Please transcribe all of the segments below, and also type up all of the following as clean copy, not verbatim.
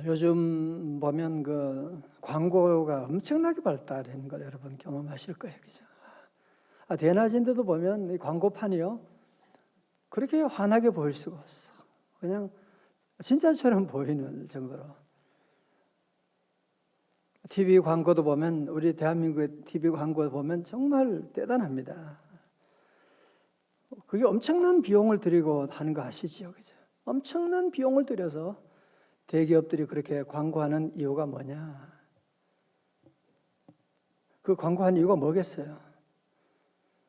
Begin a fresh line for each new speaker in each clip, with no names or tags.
요즘 보면 그 광고가 엄청나게 발달하는 걸 여러분 경험하실 거예요, 그죠? 대낮인데도 보면 이 광고판이요 그렇게 환하게 보일 수가 없어. 그냥 진짜처럼 보이는 정도로. TV 광고도 보면 우리 대한민국의 TV 광고 보면 정말 대단합니다. 그게 엄청난 비용을 들이고 하는 거 아시죠, 그죠? 엄청난 비용을 들여서 대기업들이 그렇게 광고하는 이유가 뭐냐? 그 광고하는 이유가 뭐겠어요?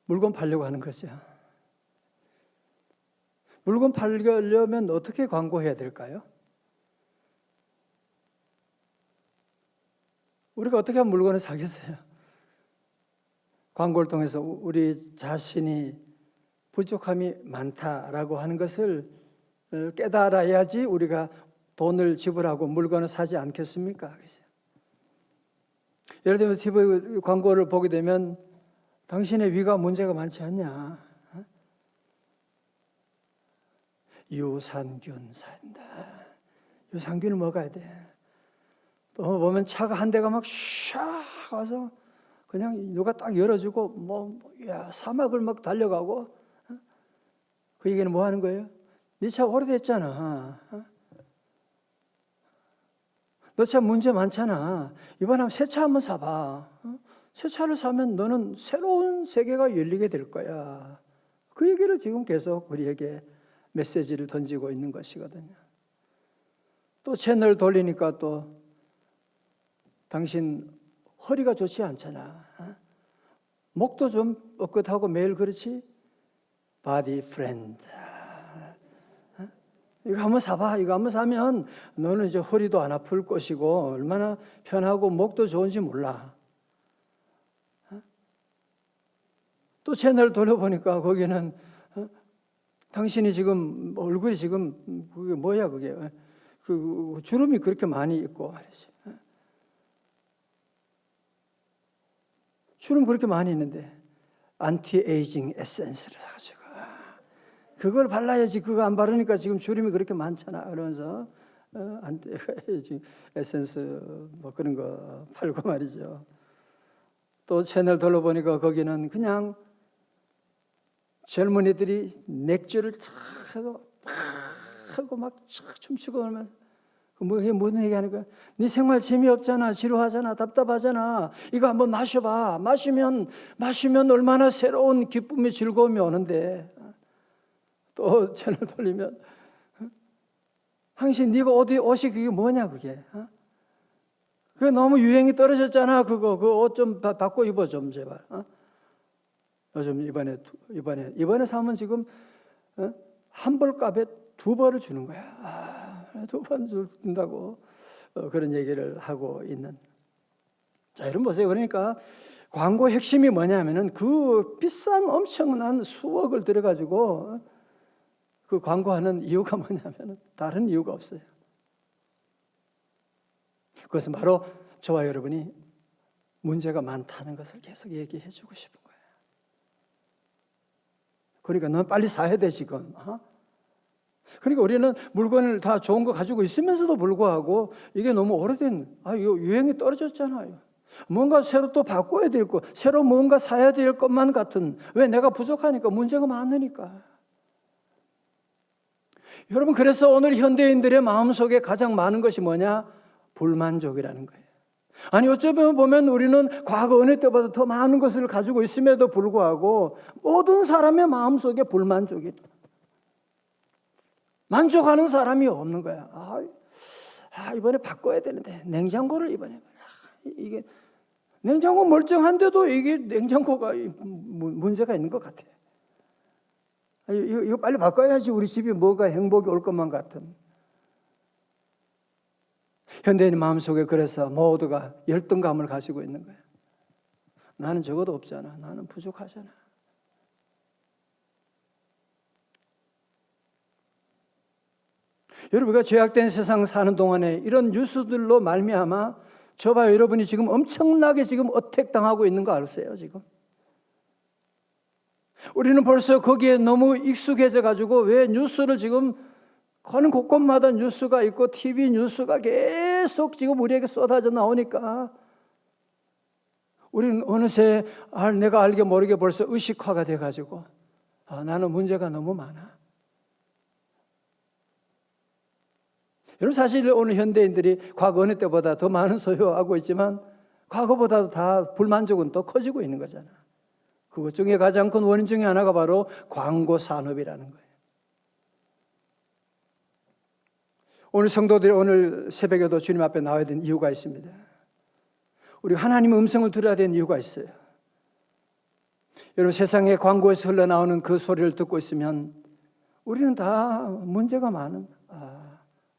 물건 팔려고 하는 거죠. 물건 팔려면 어떻게 광고해야 될까요? 우리가 어떻게 하면 물건을 사겠어요? 광고를 통해서 우리 자신이 부족함이 많다라고 하는 것을 깨달아야지 우리가 돈을 지불하고 물건을 사지 않겠습니까? 예를 들면 TV 광고를 보게 되면 당신의 위가 문제가 많지 않냐? 유산균 산다. 유산균을 먹어야 돼. 또 보면 차가 한 대가 막 샥 와서 그냥 누가 딱 열어주고 사막을 막 달려가고 그 얘기는 뭐 하는 거예요? 네 차 오래됐잖아. 너 차 문제 많잖아. 이번에 한번 새 차 한번 사봐. 새 차를 사면 너는 새로운 세계가 열리게 될 거야. 그 얘기를 지금 계속 우리에게 메시지를 던지고 있는 것이거든요. 또 채널 돌리니까 또 당신 허리가 좋지 않잖아. 목도 좀 뻣뻣하고 매일 그렇지? 바디 프렌드. 이거 한번 사봐. 이거 한번 사면 너는 이제 허리도 안 아플 것이고 얼마나 편하고 목도 좋은지 몰라. 또 채널 돌려보니까 거기는 당신이 지금 얼굴이 지금 그게 뭐야 그게 그 주름이 그렇게 많이 있고 말이지. 주름 그렇게 많이 있는데 안티에이징 에센스를 사가지고 그걸 발라야지. 그거 안 바르니까 지금 주름이 그렇게 많잖아. 그러면서 안티에이징 에센스 뭐 그런 거 팔고 말이죠. 또 채널 돌려보니까 거기는 그냥 젊은이들이 맥주를 착 하고 막 착 춤추고 그러면 그게 무슨 얘기하는 거야? 네 생활 재미없잖아, 지루하잖아, 답답하잖아. 이거 한번 마셔봐. 마시면 얼마나 새로운 기쁨이 즐거움이 오는데. 또 채널 돌리면 당신 네가 옷이 그게 뭐냐 그게? 그게 너무 유행이 떨어졌잖아. 그 옷 좀 바꿔 입어 좀 제발. 요즘 이번에 사면 지금 한 벌값에 두 벌을 주는 거야. 두 번 준다고 그런 얘기를 하고 있는. 자, 여러분 보세요. 그러니까 광고 핵심이 뭐냐면은 그 비싼 엄청난 수억을 들여가지고 그 광고하는 이유가 뭐냐면은 다른 이유가 없어요. 그것은 바로 저와 여러분이 문제가 많다는 것을 계속 얘기해 주고 싶은 거예요. 그러니까 넌 빨리 사야 돼 지금. 그러니까 우리는 물건을 다 좋은 거 가지고 있으면서도 불구하고 이게 너무 오래된 이거 유행이 떨어졌잖아요. 뭔가 새로 또 바꿔야 될 거, 새로 뭔가 사야 될 것만 같은. 왜? 내가 부족하니까, 문제가 많으니까. 여러분, 그래서 오늘 현대인들의 마음속에 가장 많은 것이 뭐냐? 불만족이라는 거예요. 아니 어쩌면 보면 우리는 과거 어느 때보다 더 많은 것을 가지고 있음에도 불구하고 모든 사람의 마음속에 불만족이 만족하는 사람이 없는 거야. 이번에 바꿔야 되는데 냉장고를 이번에 이게 냉장고 멀쩡한데도 이게 냉장고가 문제가 있는 것 같아. 이거 빨리 바꿔야지 우리 집이 뭐가 행복이 올 것만 같은. 현대인 마음속에 그래서 모두가 열등감을 가지고 있는 거야. 나는 적어도 없잖아. 나는 부족하잖아. 여러분, 우리가 죄악된 세상 사는 동안에 이런 뉴스들로 말미암아 저와 여러분이 지금 엄청나게 지금 어택당하고 있는 거 아세요? 지금 우리는 벌써 거기에 너무 익숙해져 가지고 왜 뉴스를 지금 가는 곳곳마다 뉴스가 있고 TV 뉴스가 계속 지금 우리에게 쏟아져 나오니까 우리는 어느새 내가 알게 모르게 벌써 의식화가 돼가지고 나는 문제가 너무 많아. 여러분 사실 오늘 현대인들이 과거 어느 때보다 더 많은 소유하고 있지만 과거보다도 다 불만족은 또 커지고 있는 거잖아. 그것 중에 가장 큰 원인 중에 하나가 바로 광고 산업이라는 거예요. 오늘 성도들이 오늘 새벽에도 주님 앞에 나와야 되는 이유가 있습니다. 우리 하나님의 음성을 들어야 되는 이유가 있어요. 여러분 세상에 광고에서 흘러나오는 그 소리를 듣고 있으면 우리는 다 문제가 많은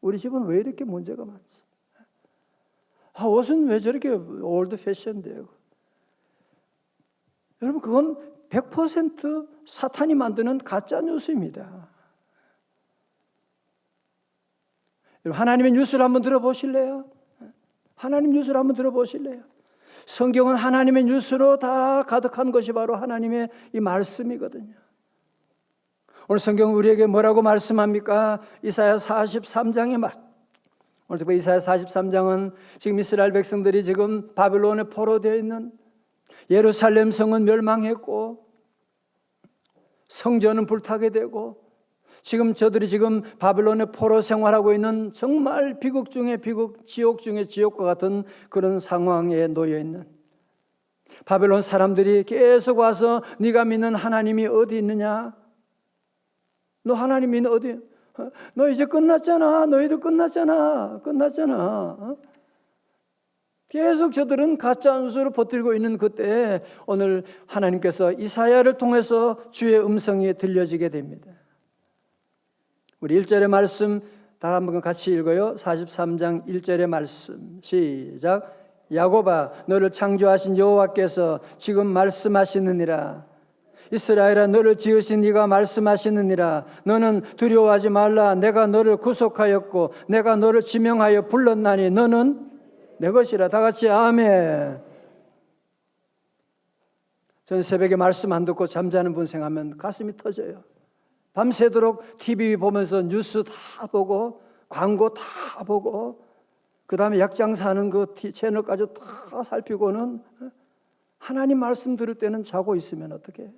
우리 집은 왜 이렇게 문제가 많지? 옷은 왜 저렇게 올드 패션돼요? 여러분 그건 100% 사탄이 만드는 가짜 뉴스입니다. 여러분 하나님의 뉴스를 한번 들어보실래요? 하나님 뉴스를 한번 들어보실래요? 성경은 하나님의 뉴스로 다 가득한 것이 바로 하나님의 이 말씀이거든요. 오늘 성경은 우리에게 뭐라고 말씀합니까? 이사야 43장의 말. 오늘 특히 이사야 43장은 지금 이스라엘 백성들이 지금 바벨론에 포로되어 있는 예루살렘 성은 멸망했고 성전은 불타게 되고 지금 저들이 지금 바벨론의 포로 생활하고 있는 정말 비극 중에 비극, 지옥 중에 지옥과 같은 그런 상황에 놓여 있는 바벨론 사람들이 계속 와서 네가 믿는 하나님이 어디 있느냐? 너 하나님이 어디? 너 이제 끝났잖아. 너희들 끝났잖아. 계속 저들은 가짜 뉴스를 퍼뜨리고 있는 그때 오늘 하나님께서 이사야를 통해서 주의 음성이 들려지게 됩니다. 우리 1절의 말씀 다 한번 같이 읽어요. 43장 1절의 말씀 시작. 야곱아 너를 창조하신 여호와께서 지금 말씀하시느니라. 이스라엘아 너를 지으신 네가 말씀하시느니라. 너는 두려워하지 말라. 내가 너를 구속하였고 내가 너를 지명하여 불렀나니 너는 내 것이라. 다 같이 아멘. 저는 새벽에 말씀 안 듣고 잠자는 분 생각하면 가슴이 터져요. 밤새도록 TV 보면서 뉴스 다 보고 광고 다 보고 그 다음에 약장사하는 그 채널까지 다 살피고는 하나님 말씀 들을 때는 자고 있으면 어떻게 해요?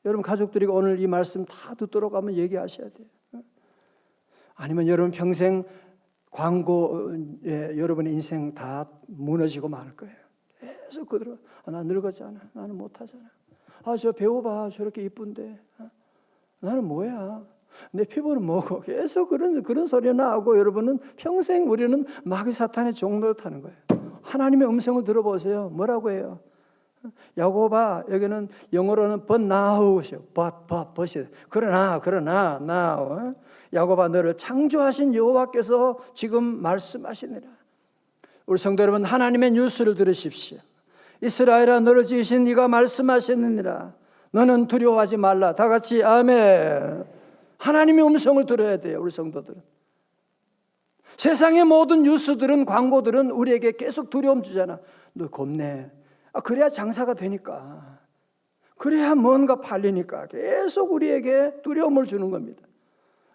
여러분 가족들이 오늘 이 말씀 다 듣도록 한번 얘기하셔야 돼요. 아니면 여러분 평생 광고에 여러분의 인생 다 무너지고 말 거예요. 계속 그대로 나 늙었잖아. 나는 못하잖아. 저 배우 봐. 저렇게 이쁜데. 나는 뭐야? 내 피부는 뭐고? 계속 그런 소리 나오고 여러분은 평생 우리는 마귀 사탄의 종로를 타는 거예요. 하나님의 음성을 들어보세요. 뭐라고 해요? 야곱아, 여기는 영어로는 but now죠. but 그러나 now. 야곱아 너를 창조하신 여호와께서 지금 말씀하시니라. 우리 성도 여러분 하나님의 뉴스를 들으십시오. 이스라엘아 너를 지으신 네가 말씀하시느니라. 너는 두려워하지 말라. 다 같이 아멘. 하나님의 음성을 들어야 돼요. 우리 성도들은. 세상의 모든 뉴스들은 광고들은 우리에게 계속 두려움 주잖아. 너 겁내. 그래야 장사가 되니까. 그래야 뭔가 팔리니까 계속 우리에게 두려움을 주는 겁니다.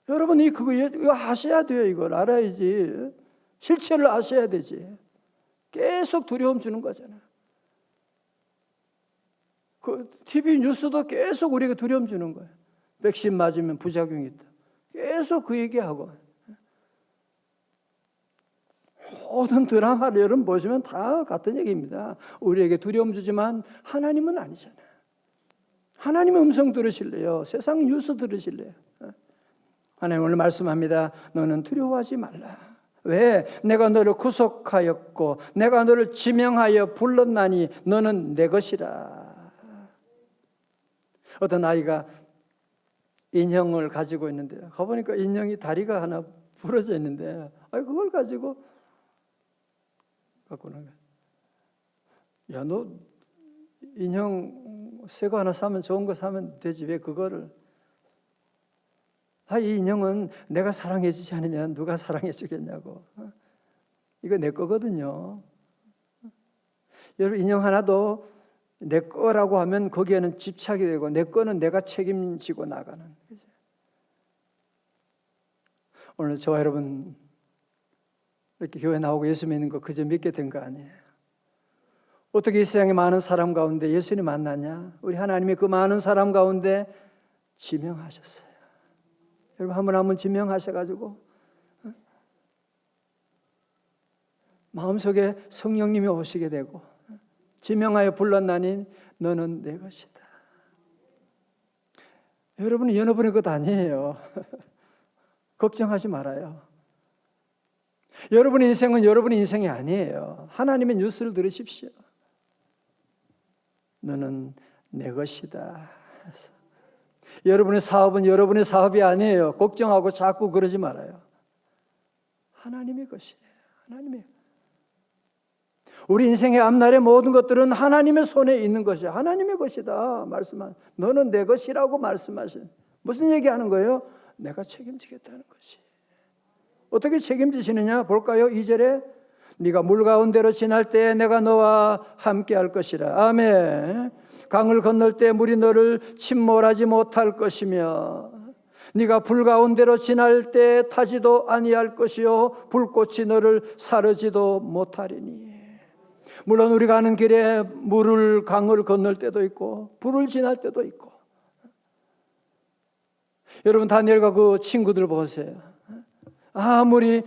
여러분 이거 아셔야 돼요. 이걸 알아야지. 실체를 아셔야 되지. 계속 두려움 주는 거잖아. 그 TV 뉴스도 계속 우리에게 두려움 주는 거예요. 백신 맞으면 부작용이 있다. 계속 그 얘기하고. 모든 드라마를 여러분 보시면 다 같은 얘기입니다. 우리에게 두려움 주지만 하나님은 아니잖아요. 하나님의 음성 들으실래요? 세상 뉴스 들으실래요? 하나님 오늘 말씀합니다. 너는 두려워하지 말라. 왜? 내가 너를 구속하였고 내가 너를 지명하여 불렀나니 너는 내 것이라. 어떤 아이가 인형을 가지고 있는데요. 가보니까 인형이 다리가 하나 부러져 있는데 그걸 가지고 갖고 오는 거야. 야, 너 인형 새 거 하나 사면 좋은 거 사면 되지 왜 그거를. 이 인형은 내가 사랑해 주지 않으면 누가 사랑해 주겠냐고. 이거 내 거거든요. 여러분 인형 하나도 내 거라고 하면 거기에는 집착이 되고 내 거는 내가 책임지고 나가는. 오늘 저와 여러분 이렇게 교회 나오고 예수 믿는 거 그저 믿게 된 거 아니에요. 어떻게 이 세상에 많은 사람 가운데 예수님 만났냐? 우리 하나님이 그 많은 사람 가운데 지명하셨어요. 여러분 한 분 한 분 지명하셔가지고 마음속에 성령님이 오시게 되고 지명하여 불렀나니 너는 내 것이다. 여러분은 여러분의 것 아니에요. 걱정하지 말아요. 여러분의 인생은 여러분의 인생이 아니에요. 하나님의 뉴스를 들으십시오. 너는 내 것이다. 여러분의 사업은 여러분의 사업이 아니에요. 걱정하고 자꾸 그러지 말아요. 하나님의 것이에요. 하나님의. 우리 인생의 앞날의 모든 것들은 하나님의 손에 있는 것이야. 하나님의 것이다. 말씀한. 너는 내 것이라고 말씀하신. 무슨 얘기하는 거예요? 내가 책임지겠다는 것이. 어떻게 책임지시느냐 볼까요? 2절에 네가 물 가운데로 지날 때 내가 너와 함께 할 것이라. 아멘. 강을 건널 때 물이 너를 침몰하지 못할 것이며 네가 불 가운데로 지날 때 타지도 아니할 것이요 불꽃이 너를 사르지도 못하리니. 물론 우리가 가는 길에 물을 강을 건널 때도 있고 불을 지날 때도 있고. 여러분 다니엘과 그 친구들 보세요. 아무리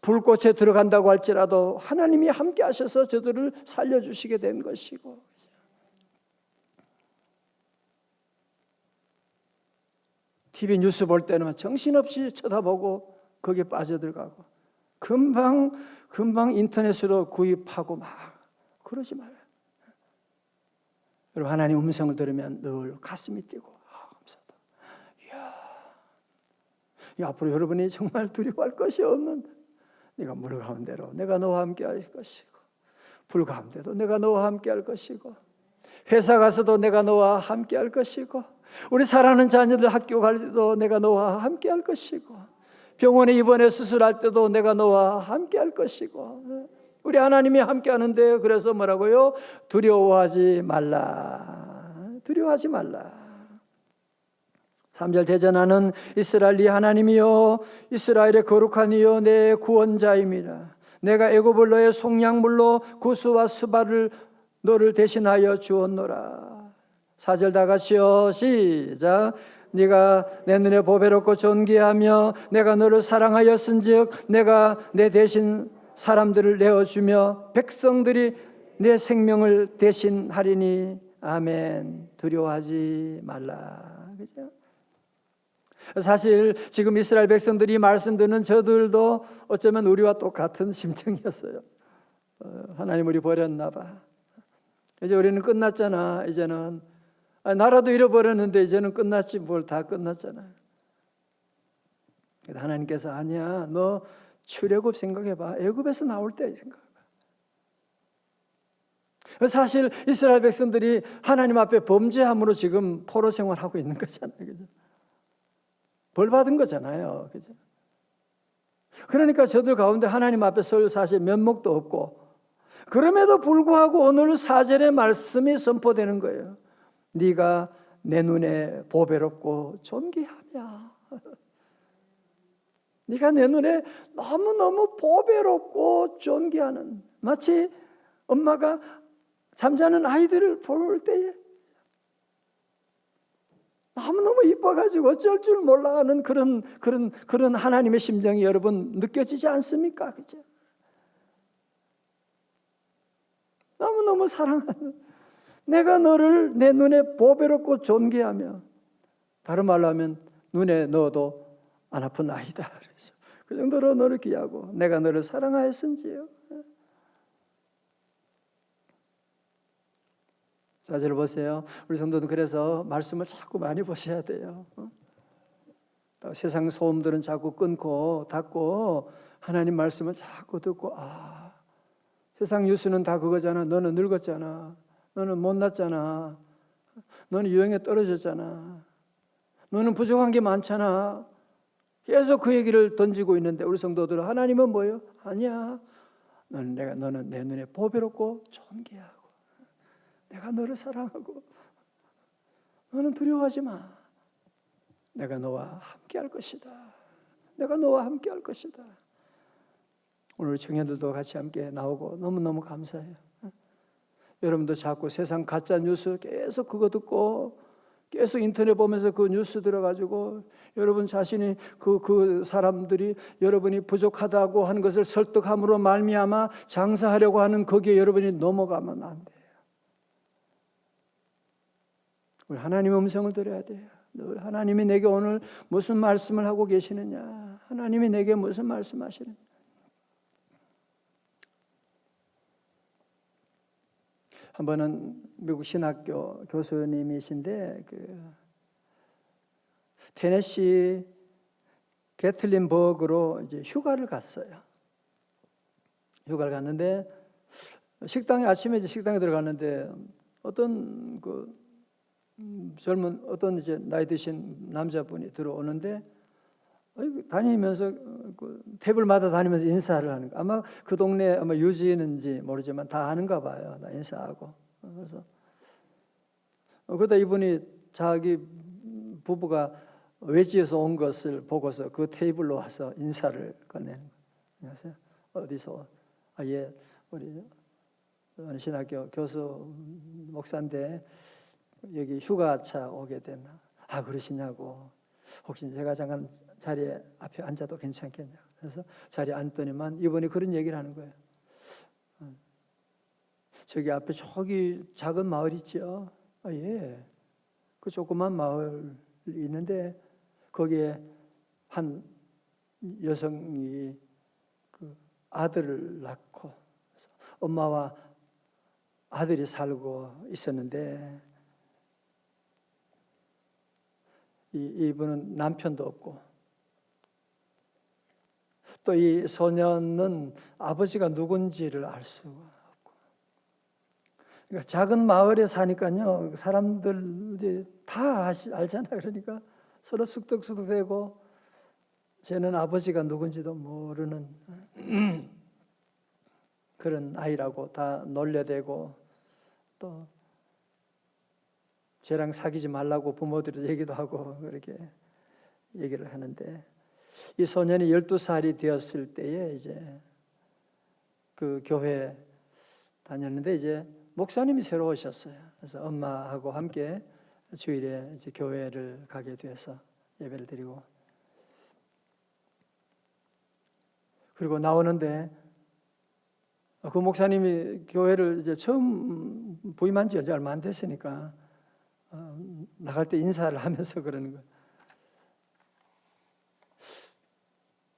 불꽃에 들어간다고 할지라도 하나님이 함께 하셔서 저들을 살려주시게 된 것이고. TV 뉴스 볼 때는 정신없이 쳐다보고 거기에 빠져들어가고 금방 인터넷으로 구입하고 막 그러지 말아요. 여러분 하나님 음성을 들으면 늘 가슴이 뛰고 감사하다. 이야, 앞으로 여러분이 정말 두려워할 것이 없는 네가 물 가운데로 내가 너와 함께 할 것이고 불 가운데도 내가 너와 함께 할 것이고 회사 가서도 내가 너와 함께 할 것이고 우리 사랑하는 자녀들 학교 갈 때도 내가 너와 함께 할 것이고 병원에 입원해 수술할 때도 내가 너와 함께 할 것이고 우리 하나님이 함께 하는데 그래서 뭐라고요? 두려워하지 말라. 두려워하지 말라. 3절 대전하는 이스라엘 네 하나님이여 이스라엘의 거룩한 이여 내 구원자임이라. 내가 애굽을 너의 속량물로 구스와 스바를 너를 대신하여 주었노라. 4절 다 같이요. 시작. 네가 내 눈에 보배롭고 존귀하며 내가 너를 사랑하였은즉 내가 내 대신 사람들을 내어주며 백성들이 내 생명을 대신하리니. 아멘. 두려워하지 말라. 그죠? 사실 지금 이스라엘 백성들이 말씀 듣는 저들도 어쩌면 우리와 똑같은 심정이었어요. 하나님 우리 버렸나 봐. 이제 우리는 끝났잖아. 이제는 나라도 잃어버렸는데 이제는 끝났지 뭘 다 끝났잖아. 하나님께서 아니야. 너 출애굽 생각해봐. 애굽에서 나올 때 생각해봐. 사실 이스라엘 백성들이 하나님 앞에 범죄함으로 지금 포로 생활하고 있는 거잖아요. 그죠? 벌 받은 거잖아요. 그죠? 그러니까 저들 가운데 하나님 앞에 설 사실 면목도 없고 그럼에도 불구하고 오늘 4절의 말씀이 선포되는 거예요. 네가 내 눈에 보배롭고 존귀하며 네가 내 눈에 너무너무 보배롭고 존귀하는 마치 엄마가 잠자는 아이들을 볼 때에 너무너무 이뻐가지고 어쩔 줄 몰라하는 그런 하나님의 심정이 여러분 느껴지지 않습니까? 그죠? 너무너무 사랑하는 내가 너를 내 눈에 보배롭고 존귀하며 다른 말로 하면 눈에 넣어도 안 아픈 아이다. 그래서 그 정도로 너를 귀하고 내가 너를 사랑하였은지요. 4절 보세요. 우리 성도는 그래서 말씀을 자꾸 많이 보셔야 돼요. 세상 소음들은 자꾸 끊고 닫고 하나님 말씀을 자꾸 듣고 세상 뉴스는 다 그거잖아. 너는 늙었잖아. 너는 못났잖아. 너는 유행에 떨어졌잖아. 너는 부족한 게 많잖아. 계속 그 얘기를 던지고 있는데 우리 성도들은 하나님은 뭐예요? 아니야. 너는 내 눈에 보배롭고 존귀하고 내가 너를 사랑하고 너는 두려워하지 마. 내가 너와 함께 할 것이다. 내가 너와 함께 할 것이다. 오늘 청년들도 같이 함께 나오고 너무너무 감사해요. 여러분도 자꾸 세상 가짜 뉴스 계속 그거 듣고 계속 인터넷 보면서 그 뉴스 들어가지고 여러분 자신이 그 사람들이 여러분이 부족하다고 하는 것을 설득함으로 말미암아 장사하려고 하는 거기에 여러분이 넘어가면 안 돼요. 우리 하나님의 음성을 들어야 돼요. 늘 하나님이 내게 오늘 무슨 말씀을 하고 계시느냐, 하나님이 내게 무슨 말씀하시느냐. 한 번은 미국 신학교 교수님이신데 테네시 게틀린버그로 이제 휴가를 갔어요. 휴가를 갔는데 아침에 이제 식당에 들어갔는데 어떤 젊은 어떤 이제 나이 드신 남자분이 들어오는데 다니면서 테이블마다 다니면서 인사를 하는 거. 아마 그 동네 아마 유지인인지 모르지만 다 하는가 봐요. 나 인사하고. 그래서 그러다 이분이 자기 부부가 외지에서 온 것을 보고서 그 테이블로 와서 인사를 건네는 거예요. 안녕하세요. 어디서? 예, 우리 신학교 교수 목사인데 여기 휴가차 오게 됐나? 그러시냐고. 혹시 제가 잠깐 자리에 앞에 앉아도 괜찮겠냐? 그래서 자리에 앉더니만 이분이 그런 얘기를 하는 거예요. 저기 앞에 저기 작은 마을 있죠? 예. 그 조그만 마을 있는데 거기에 한 여성이 그 아들을 낳고 엄마와 아들이 살고 있었는데 이분은 남편도 없고 또 이 소년은 아버지가 누군지를 알 수가 없고 그러니까 작은 마을에 사니까요 사람들이 다 알잖아요. 그러니까 서로 쑥덕쑥덕대고 쟤는 아버지가 누군지도 모르는 그런 아이라고 다 놀려대고 또 쟤랑 사귀지 말라고 부모들이 얘기도 하고 그렇게 얘기를 하는데 이 소년이 12살이 되었을 때에 이제 그 교회 다녔는데 이제 목사님이 새로 오셨어요. 그래서 엄마하고 함께 주일에 이제 교회를 가게 돼서 예배를 드리고 그리고 나오는데 그 목사님이 교회를 이제 처음 부임한 지 얼마 안 됐으니까 나갈 때 인사를 하면서 그러는 거예요.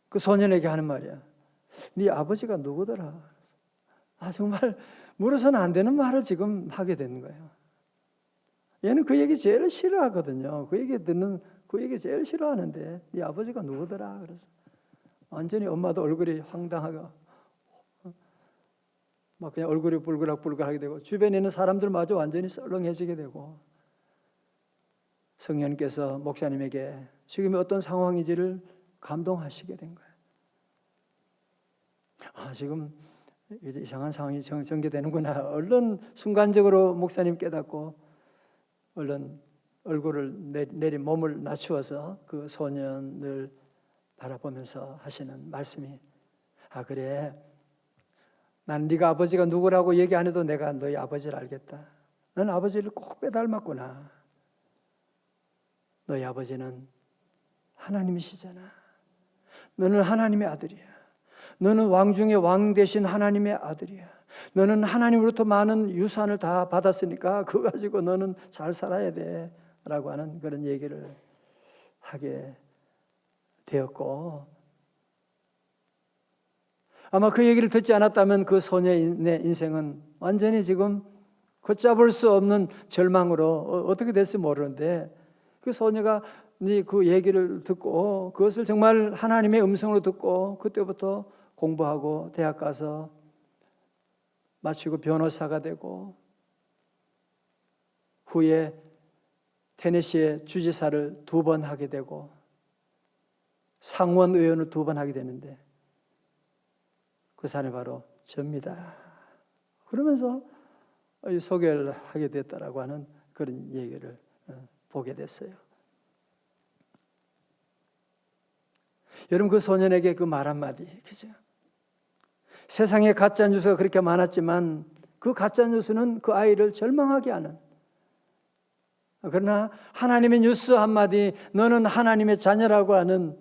그 소년에게 하는 말이야. 네 아버지가 누구더라? 정말 물어서는 안 되는 말을 지금 하게 되는 거예요. 얘는 그 얘기 제일 싫어하거든요. 그 얘기 제일 싫어하는데 네 아버지가 누구더라? 그래서 완전히 엄마도 얼굴이 황당하고 막 그냥 얼굴이 불그락불그하게 되고 주변에 있는 사람들마저 완전히 썰렁해지게 되고 성령께서 목사님에게 지금이 어떤 상황인지를 감동하시게 된 거예요. 지금 이제 이상한 상황이 전개되는구나. 얼른 순간적으로 목사님 깨닫고 얼른 얼굴을 내린 몸을 낮추어서 그 소년을 바라보면서 하시는 말씀이 그래. 난 네가 아버지가 누구라고 얘기 안 해도 내가 너희 아버지를 알겠다. 넌 아버지를 꼭 빼닮았구나. 너희 아버지는 하나님이시잖아. 너는 하나님의 아들이야. 너는 왕 중에 왕 되신 하나님의 아들이야. 너는 하나님으로부터 많은 유산을 다 받았으니까 그거 가지고 너는 잘 살아야 돼 라고 하는 그런 얘기를 하게 되었고 아마 그 얘기를 듣지 않았다면 그 소녀의 인생은 완전히 지금 걷잡을 수 없는 절망으로 어떻게 됐을지 모르는데 그 소녀가 그 얘기를 듣고 그것을 정말 하나님의 음성으로 듣고 그때부터 공부하고 대학 가서 마치고 변호사가 되고 후에 테네시의 주지사를 2번 하게 되고 상원 의원을 2번 하게 되는데 그 사람이 바로 저입니다. 그러면서 소개를 하게 됐다라고 하는 그런 얘기를 보게 됐어요. 여러분 그 소년에게 그 말 한마디, 그죠? 세상에 가짜 뉴스가 그렇게 많았지만 그 가짜 뉴스는 그 아이를 절망하게 하는, 그러나 하나님의 뉴스 한마디, 너는 하나님의 자녀라고 하는,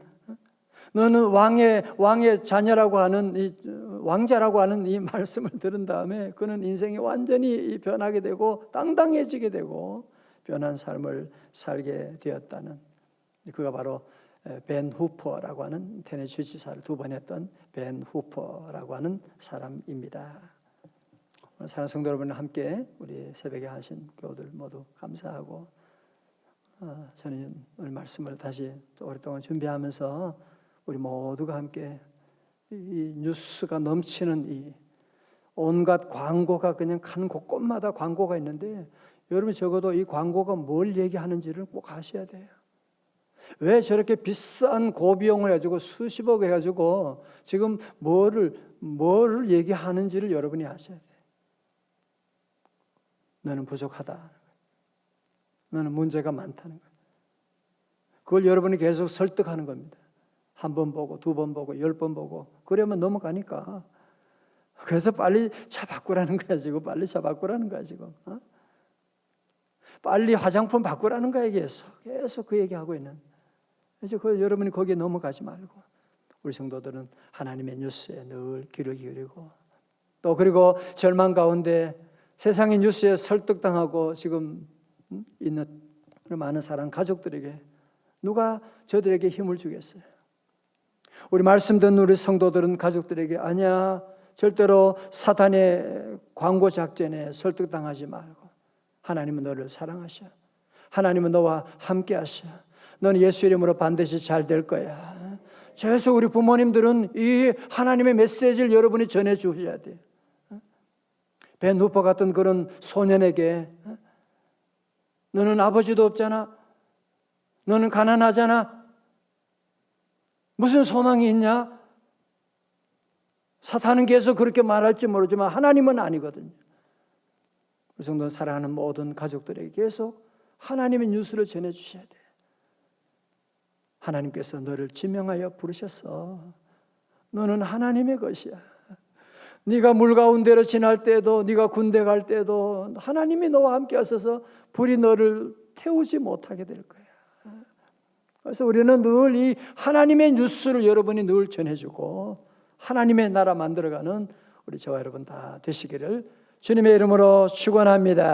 너는 왕의 자녀라고 하는, 이 왕자라고 하는 이 말씀을 들은 다음에 그는 인생이 완전히 변하게 되고 당당해지게 되고 변한 삶을 살게 되었다는, 그가 바로 벤 후퍼라고 하는 테네시 주지사를 2번 했던 벤 후퍼라고 하는 사람입니다. 사랑하는 성도 여러분, 함께 우리 새벽에 하신 교우들 모두 감사하고, 저는 오늘 말씀을 다시 오랫동안 준비하면서 우리 모두가 함께 이 뉴스가 넘치는 이 온갖 광고가 그냥 간 곳곳마다 광고가 있는데, 여러분 적어도 이 광고가 뭘 얘기하는지를 꼭 아셔야 돼요. 왜 저렇게 비싼 고비용을 해가지고 수십억 해가지고 지금 뭐를 얘기하는지를 여러분이 아셔야 돼요. 너는 부족하다, 너는 문제가 많다는 거예요. 그걸 여러분이 계속 설득하는 겁니다. 1번 보고 2번 보고 10번 보고 그러면 넘어가니까. 그래서 빨리 차 바꾸라는 거야 지금. 빨리 차 바꾸라는 거야 지금. 빨리 화장품 바꾸라는 거야. 계속 그 얘기하고 있는. 그래서 여러분이 거기에 넘어가지 말고 우리 성도들은 하나님의 뉴스에 늘 귀를 기울이고, 또 그리고 절망 가운데 세상의 뉴스에 설득당하고 지금 있는 많은 사랑 가족들에게 누가 저들에게 힘을 주겠어요? 우리 말씀 듣는 우리 성도들은 가족들에게 아니야, 절대로 사탄의 광고 작전에 설득당하지 말고 하나님은 너를 사랑하셔. 하나님은 너와 함께 하셔. 너는 예수 이름으로 반드시 잘 될 거야. 그래서 우리 부모님들은 이 하나님의 메시지를 여러분이 전해 주셔야 돼요. 벤 후퍼 같은 그런 소년에게 너는 아버지도 없잖아. 너는 가난하잖아. 무슨 소망이 있냐? 사탄은 계속 그렇게 말할지 모르지만 하나님은 아니거든요. 우리 성도 사랑하는 모든 가족들에게 계속 하나님의 뉴스를 전해 주셔야 돼요. 하나님께서 너를 지명하여 부르셨어. 너는 하나님의 것이야. 네가 물 가운데로 지날 때도, 네가 군대 갈 때도 하나님이 너와 함께 하셔서 불이 너를 태우지 못하게 될 거야. 그래서 우리는 늘 이 하나님의 뉴스를 여러분이 늘 전해주고 하나님의 나라 만들어가는 우리 저와 여러분 다 되시기를 주님의 이름으로 축원합니다.